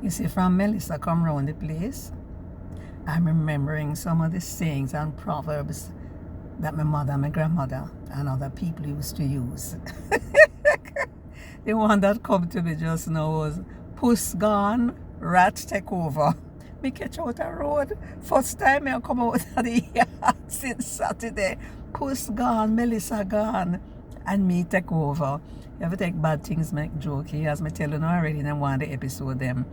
You see, from Melissa come round the place, I'm remembering some of the sayings and proverbs that my mother, my grandmother, and other people used to use. The one that come to me just now was, Puss gone, rat take over. Me catch out a road. First time I come out of the yard since Saturday. Puss gone, Melissa gone, and me take over. You ever take bad things make jokey? As me tell you already in one of the episode them,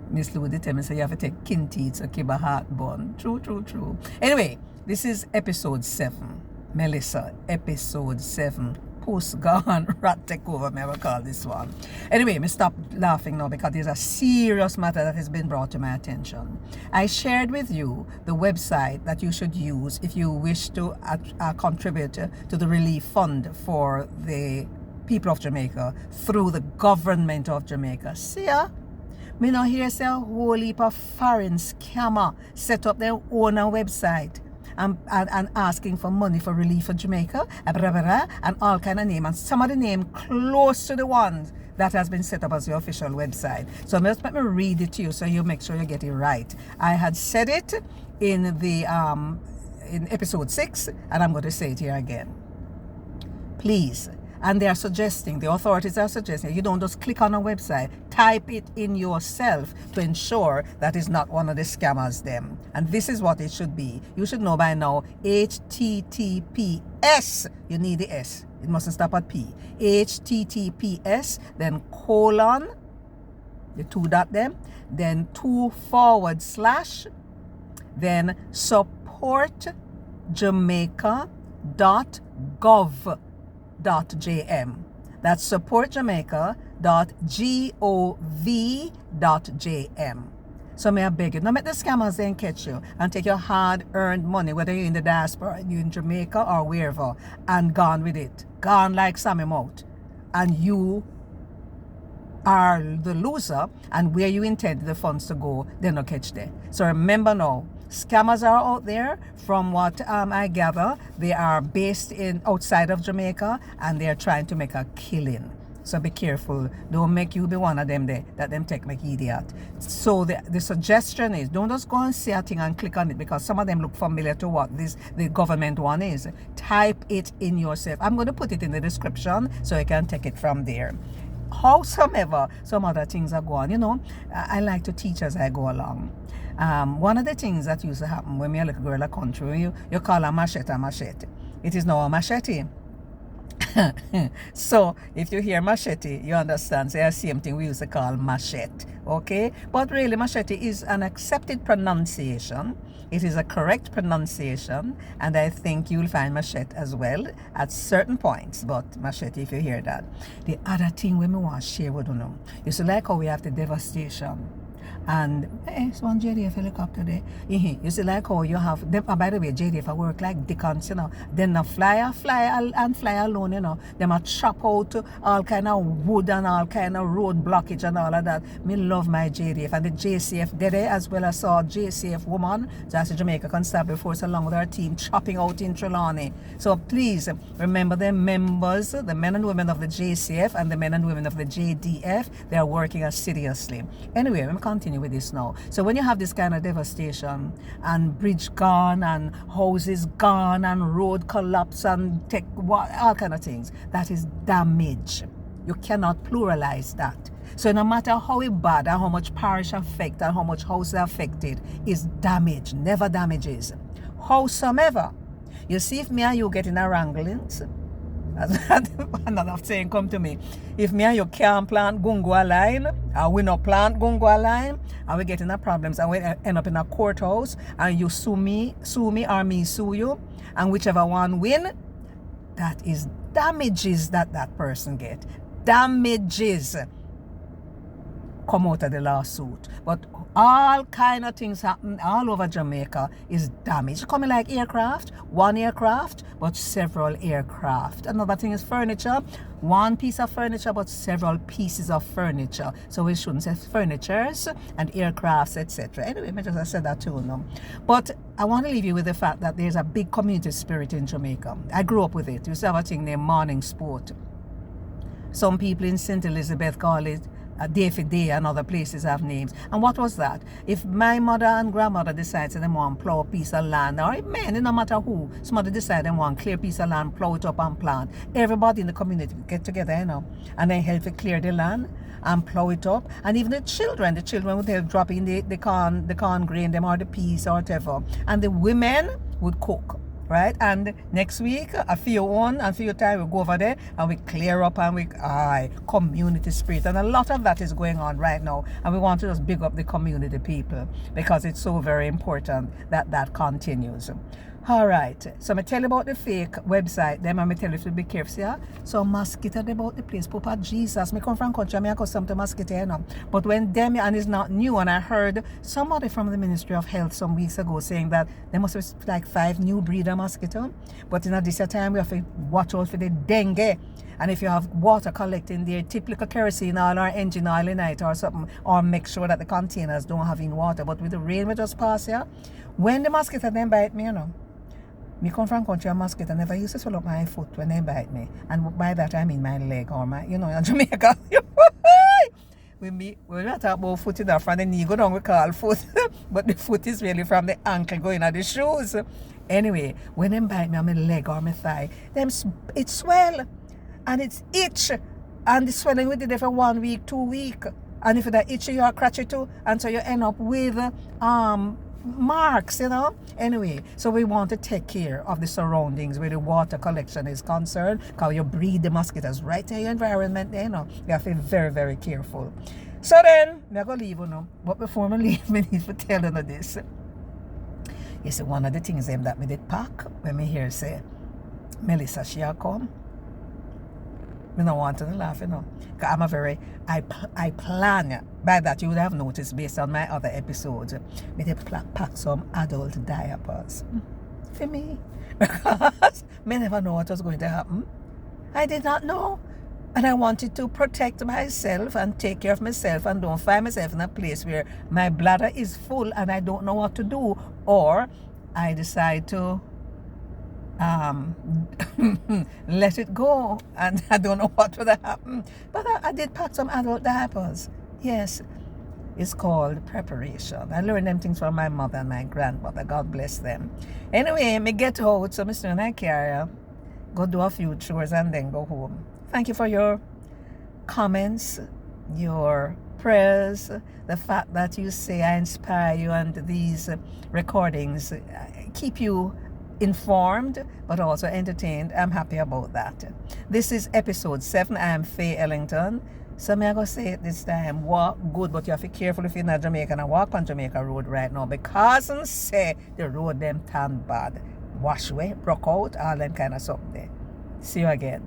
Miss Ludi tell me say you have to take kin teeth to keep a heartburn. True. Anyway, this is episode 7. Melissa, episode 7. Puss gone, rat take over, me ever call this one. Anyway, me stop laughing now because there's a serious matter that has been brought to my attention. I shared with you the website that you should use if you wish to contribute to the relief fund for the people of Jamaica through the government of Jamaica. See ya? Me now hear say a whole heap of foreign scammer set up their own website and asking for money for relief for Jamaica, and all kind of name, and some of the name close to the ones that has been set up as the official website. So let me read it to you so you make sure you get it right. I had said it in the in episode 6, and I'm going to say it here again. Please. And they are suggesting, the authorities are suggesting, you don't just click on a website, type it in yourself to ensure that it's not one of the scammers them. And this is what it should be. You should know by now, HTTPS, you need the S. It mustn't stop at P. HTTPS, then colon, the 2 dot them, then 2/, then supportjamaica.gov.jm. That's supportjamaica.gov.jm. So may I beg you, don't make the scammers then catch you and take your hard-earned money, whether you're in the diaspora, you're in Jamaica or wherever, and gone with it. Gone like Sammy Mout. And you are the loser, and where you intend the funds to go, they're not catch there. So remember now, scammers are out there. From what I gather, they are based in outside of Jamaica, and they are trying to make a killing. So be careful. Don't make you be one of them there that them take make idiot. So the suggestion is, don't just go and see a thing and click on it because some of them look familiar to what the government one is. Type it in yourself. I'm going to put it in the description so you can take it from there. Howsoever, some other things are going. You know, I like to teach as I go along. One of the things that used to happen when me a little girl in the country, you call a machete. It is now a machete. So if you hear machete, you understand. Say the same thing we used to call machete. Okay? But really, machete is an accepted pronunciation. It is a correct pronunciation, and I think you'll find machete as well at certain points. But machete, if you hear that. The other thing we want to share with you, you see like how we have the devastation. And it's one JDF helicopter there. You see like how you have them, by the way, JDF work like Dickens, you know. Then the fly alone, you know. Them a chop out all kind of wood and all kind of road blockage and all of that. Me love my JDF and the JCF there as well. I saw JCF woman, that's a Jamaica Constable Force, along with her team chopping out in Trelawney. So please remember the members, the men and women of the JCF and the men and women of the JDF. They are working assiduously. Anyway, let me continue with this now. So when you have this kind of devastation and bridge gone and houses gone and road collapse and all kind of things, that is damage. You cannot pluralize that. So no matter how bad and how much parish affected and how much house affected, is damage, never damages. Howsoever, you see, if me and you get in a wranglings, another saying come to me, if me and you can't plant gungo line, and we not plant gungo line, and we get in a problems and we end up in a courthouse, and you sue me or me sue you, and whichever one win, that is damages that person get. Damages come out of the lawsuit. But all kind of things happen all over Jamaica is damage. Coming like aircraft, one aircraft, but several aircraft. Another thing is furniture. One piece of furniture, but several pieces of furniture. So we shouldn't say furnitures and aircrafts, etc. Anyway, I just said that too. No? But I want to leave you with the fact that there's a big community spirit in Jamaica. I grew up with it. We used to have a thing named morning sport. Some people in St. Elizabeth call it David Day and other places have names. And what was that? If my mother and grandmother decides that they want to plow a piece of land, or men, no matter who, somebody decide they want to clear a piece of land, plow it up and plant, everybody in the community get together, and then help to clear the land and plow it up. And even the children would help drop in the corn grain, them or the peas or whatever. And the women would cook. Right, and next week, a few time, we go over there and we clear up and we community spirit, and a lot of that is going on right now. And we want to just big up the community people because it's so very important that that continues. All right, so I tell you about the fake website. Then I tell you to be careful. Yeah? So mosquito about the place. Papa Jesus, me come from country, I accustomed to mosquito, But when them and it's not new, and I heard somebody from the Ministry of Health some weeks ago saying that there must be like 5 new breed of mosquito. But in this time we have to watch out for the dengue. And if you have water collecting there, tip little kerosene oil or engine oil in it or something, or make sure that the containers don't have in water. But with the rain we just pass here, when the mosquito then bite me, me come from country, a mosquito never used to swallow up my foot when they bite me. And by that I mean my leg or my, in Jamaica. when we not talk about foot enough from the knee go down we call foot. But the foot is really from the ankle going at the shoes. Anyway, when they bite me on my leg or my thigh, it swell and it's itch. And the swelling we did it for 1 week, 2 weeks. And if that itchy you are scratchy too, and so you end up with marks, Anyway, so we want to take care of the surroundings where the water collection is concerned, because you breed the mosquitoes right in your environment, You have to be very, very careful. So then, I'm going to leave, But before I leave, I need to tell you this. You see, one of the things that we did pack, when me hear say, Melissa, she come. I don't want to laugh, Because I'm I plan. By that, you would have noticed based on my other episodes, me they pack some adult diapers for me. Because me never know what was going to happen. I did not know. And I wanted to protect myself and take care of myself and don't find myself in a place where my bladder is full and I don't know what to do. Or I decide to let it go and I don't know what would happen. But I did pack some adult diapers. Yes, it's called preparation. I learned them things from my mother and my grandmother. God bless them. Anyway, me get out, so Mr. and I carry, go do a few chores and then go home. Thank you for your comments, your prayers, the fact that you say I inspire you, and these recordings keep you informed but also entertained. I'm happy about that. This is episode 7. I am Faye Ellington. So I'm going to say it this time, walk good, but you have to be careful if you're not Jamaican and walk on Jamaica Road right now, because and say the road them turn bad. Wash away, broke out, all them kind of something there. See you again.